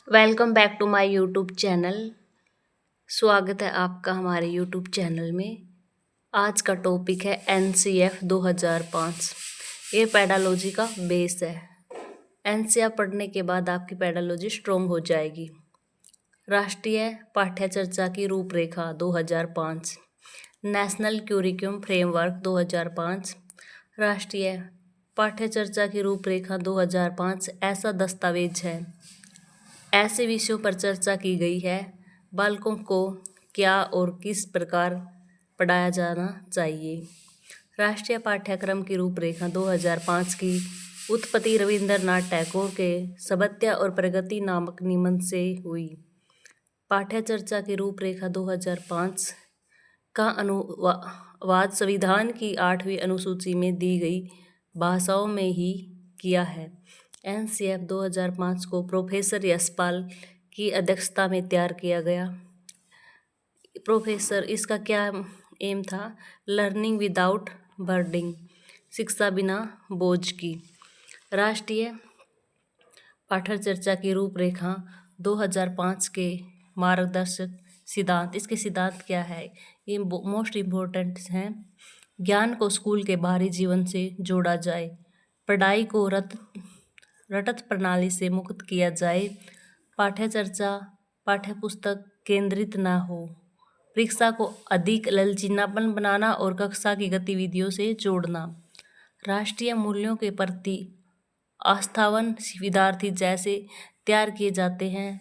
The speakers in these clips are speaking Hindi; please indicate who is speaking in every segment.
Speaker 1: Welcome back to my YouTube channel. स्वागत है आपका हमारे यूट्यूब चैनल में। आज का टॉपिक है एनसीएफ 2005। ये पेडालॉजी का बेस है। एनसीएफ पढ़ने के बाद आपकी पेडालॉजी स्ट्रोंग हो जाएगी। राष्ट्रीय पाठ्यचर्चा की रूपरेखा 2005, नेशनल क्यूरिकुलम फ्रेमवर्क 2005। राष्ट्रीय पाठ्यचर्चा की रूपरेखा 2005 ऐसा दस्तावेज है। ऐसे विषयों पर चर्चा की गई है। बालकों को क्या और किस प्रकार पढ़ाया जाना चाहिए। राष्ट्रीय पाठ्यक्रम की रूपरेखा 2005 की उत्पत्ति रविंद्रनाथ टैगोर के सभ्यता और प्रगति नामक निबंध से हुई। पाठ्यचर्चा की रूपरेखा 2005 का अनुवाद संविधान की 8वीं अनुसूची में दी गई भाषाओं में ही किया है। एनसीएफ 2005 को प्रोफेसर यशपाल की अध्यक्षता में तैयार किया गया। प्रोफेसर इसका क्या एम था? लर्निंग विदाउट बर्डनिंग, शिक्षा बिना बोझ की। राष्ट्रीय पाठ्यचर्चा की रूपरेखा 2005 के मार्गदर्शक सिद्धांत। इसके सिद्धांत क्या है? ये मोस्ट इम्पोर्टेंट हैं। ज्ञान को स्कूल के बाहरी जीवन से जोड़ा जाए, पढ़ाई को रटत प्रणाली से मुक्त किया जाए, पाठ्यचर्चा पाठ्यपुस्तक केंद्रित न हो, परीक्षा को अधिक लचीलापन बनाना और कक्षा की गतिविधियों से जोड़ना, राष्ट्रीय मूल्यों के प्रति आस्थावान विद्यार्थी जैसे तैयार किए जाते हैं।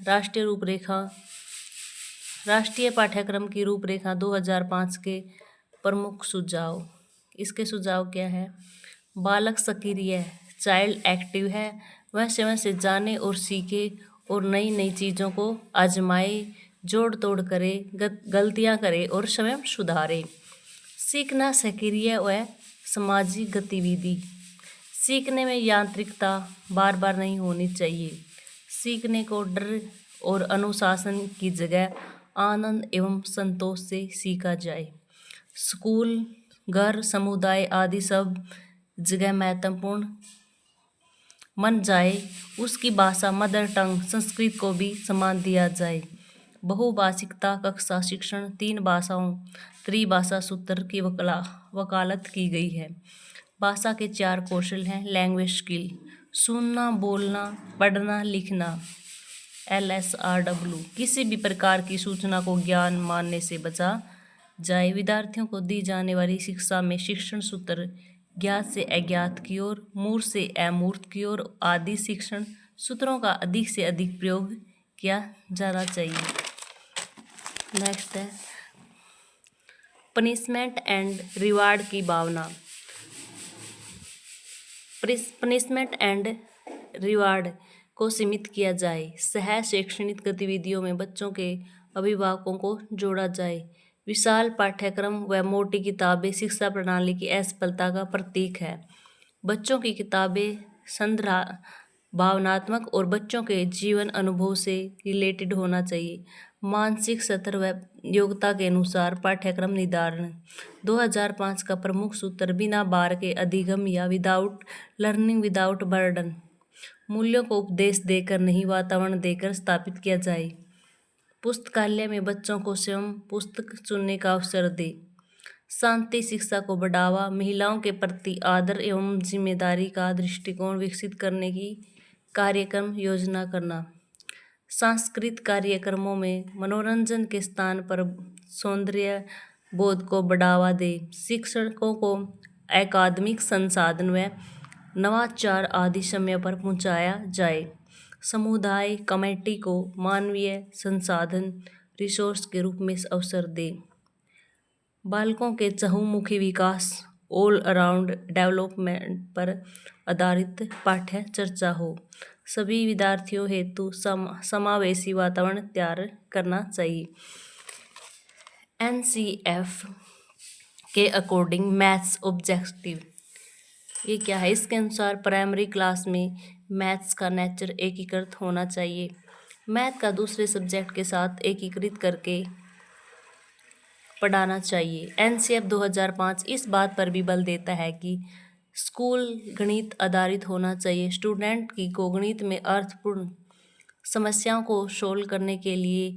Speaker 1: राष्ट्रीय पाठ्यक्रम की रूपरेखा 2005 के प्रमुख सुझाव। इसके सुझाव क्या है? बालक सक्रिय, चाइल्ड एक्टिव है। वह समय से जाने और सीखे और नई नई चीज़ों को आजमाए, जोड़ तोड़ करे, गलतियाँ करे और स्वयं सुधारे। सीखना सक्रिय व सामाजिक गतिविधि। सीखने में यांत्रिकता बार बार नहीं होनी चाहिए। सीखने को डर और अनुशासन की जगह आनंद एवं संतोष से सीखा जाए। स्कूल, घर, समुदाय आदि सब जगह महत्वपूर्ण मन जाए। उसकी भाषा मदर टंग संस्कृत को भी सम्मान दिया जाए। बहुभाषिकता कक्षा शिक्षण 3 भाषाओं त्रिभाषा सूत्र की वकालत की गई है। भाषा के 4 कौशल हैं। लैंग्वेज स्किल, सुनना, बोलना, पढ़ना, लिखना। LSRW, किसी भी प्रकार की सूचना को ज्ञान मानने से बचा जाए। विद्यार्थियों को दी जाने वाली शिक्षा में शिक्षण सूत्र ज्ञात से अज्ञात की ओर, मूर्त से अमूर्त की ओर आदि शिक्षण सूत्रों का अधिक से अधिक प्रयोग किया जाना चाहिए। नेक्स्ट है पनिशमेंट एंड रिवार्ड की भावना। पनिशमेंट एंड रिवार्ड को सीमित किया जाए। सह शैक्षणिक गतिविधियों में बच्चों के अभिभावकों को जोड़ा जाए। विशाल पाठ्यक्रम व मोटी किताबें शिक्षा प्रणाली की असफलता का प्रतीक है। बच्चों की किताबें भावनात्मक और बच्चों के जीवन अनुभव से रिलेटेड होना चाहिए। मानसिक स्तर व योग्यता के अनुसार पाठ्यक्रम निर्धारण। 2005 का प्रमुख सूत्र बिना बार के अधिगम या लर्निंग विदाउट बर्डन। मूल्यों को उपदेश देकर नहीं, वातावरण देकर स्थापित किया जाए। पुस्तकालय में बच्चों को स्वयं पुस्तक चुनने का अवसर दे। शांति शिक्षा को बढ़ावा। महिलाओं के प्रति आदर एवं जिम्मेदारी का दृष्टिकोण विकसित करने की कार्यक्रम योजना करना। सांस्कृतिक कार्यक्रमों में मनोरंजन के स्थान पर सौंदर्य बोध को बढ़ावा दे। शिक्षकों को अकादमिक संसाधन व नवाचार आदि समय पर पहुंचाया जाए। समुदाय कमेटी को मानवीय संसाधन रिसोर्स के रूप में अवसर दे। बालकों के चहुमुखी विकास ऑल अराउंड डेवलपमेंट पर आधारित पाठ्य चर्चा हो। सभी विद्यार्थियों हेतु समावेशी वातावरण तैयार करना चाहिए। एनसीएफ के अकॉर्डिंग मैथ्स ऑब्जेक्टिव ये क्या है? इसके अनुसार प्राइमरी क्लास में मैथ्स का नेचर एकीकृत होना चाहिए। मैथ का दूसरे सब्जेक्ट के साथ एकीकृत करके पढ़ाना चाहिए। एनसीएफ 2005 इस बात पर भी बल देता है कि स्कूल गणित आधारित होना चाहिए। स्टूडेंट की को गणित में अर्थपूर्ण समस्याओं को सोल्व करने के लिए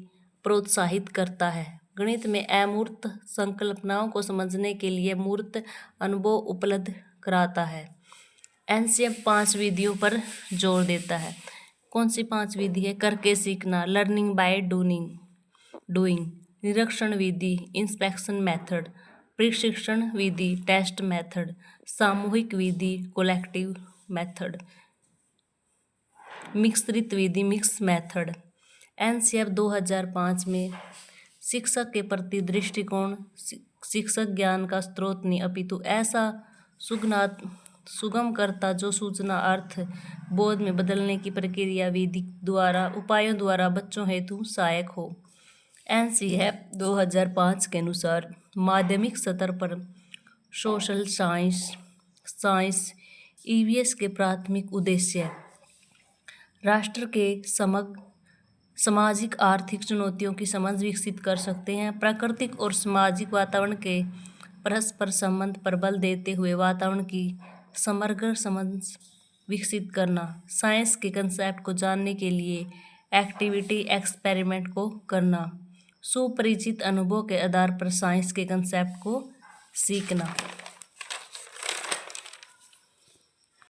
Speaker 1: प्रोत्साहित करता है। गणित में अमूर्त संकल्पनाओं को समझने के लिए मूर्त अनुभव उपलब्ध कराता है। एनसीएफ 5 विधियों पर जोर देता है। कौन सी 5 विधि है? करके सीखना, लर्निंग बाय डूइंग, निरीक्षण विधि, इंस्पेक्शन मेथड, प्रशिक्षण विधि, टेस्ट मेथड, सामूहिक विधि, कलेक्टिव मेथड, मिश्रित विधि, मिक्स मेथड। एनसीएफ 2005 में शिक्षक के प्रति दृष्टिकोण शिक्षक ज्ञान का स्रोत नहीं अपितु ऐसा सुगम करता जो सूचना अर्थ बोध में बदलने की प्रक्रिया विधि द्वारा उपायों द्वारा बच्चों हेतु सहायक हो। एनसीएफ 2005 के अनुसार माध्यमिक स्तर पर सोशल साइंस ईवीएस के प्राथमिक उद्देश्य राष्ट्र के समग्र सामाजिक आर्थिक चुनौतियों की समझ विकसित कर सकते हैं, प्राकृतिक और सामाजिक वातावरण के परस्पर संबंध पर बल देते हुए वातावरण की समग्र समझ विकसित करना, साइंस के कंसेप्ट को जानने के लिए एक्टिविटी एक्सपेरिमेंट को करना, सुपरिचित अनुभव के आधार पर साइंस के कंसेप्ट को सीखना।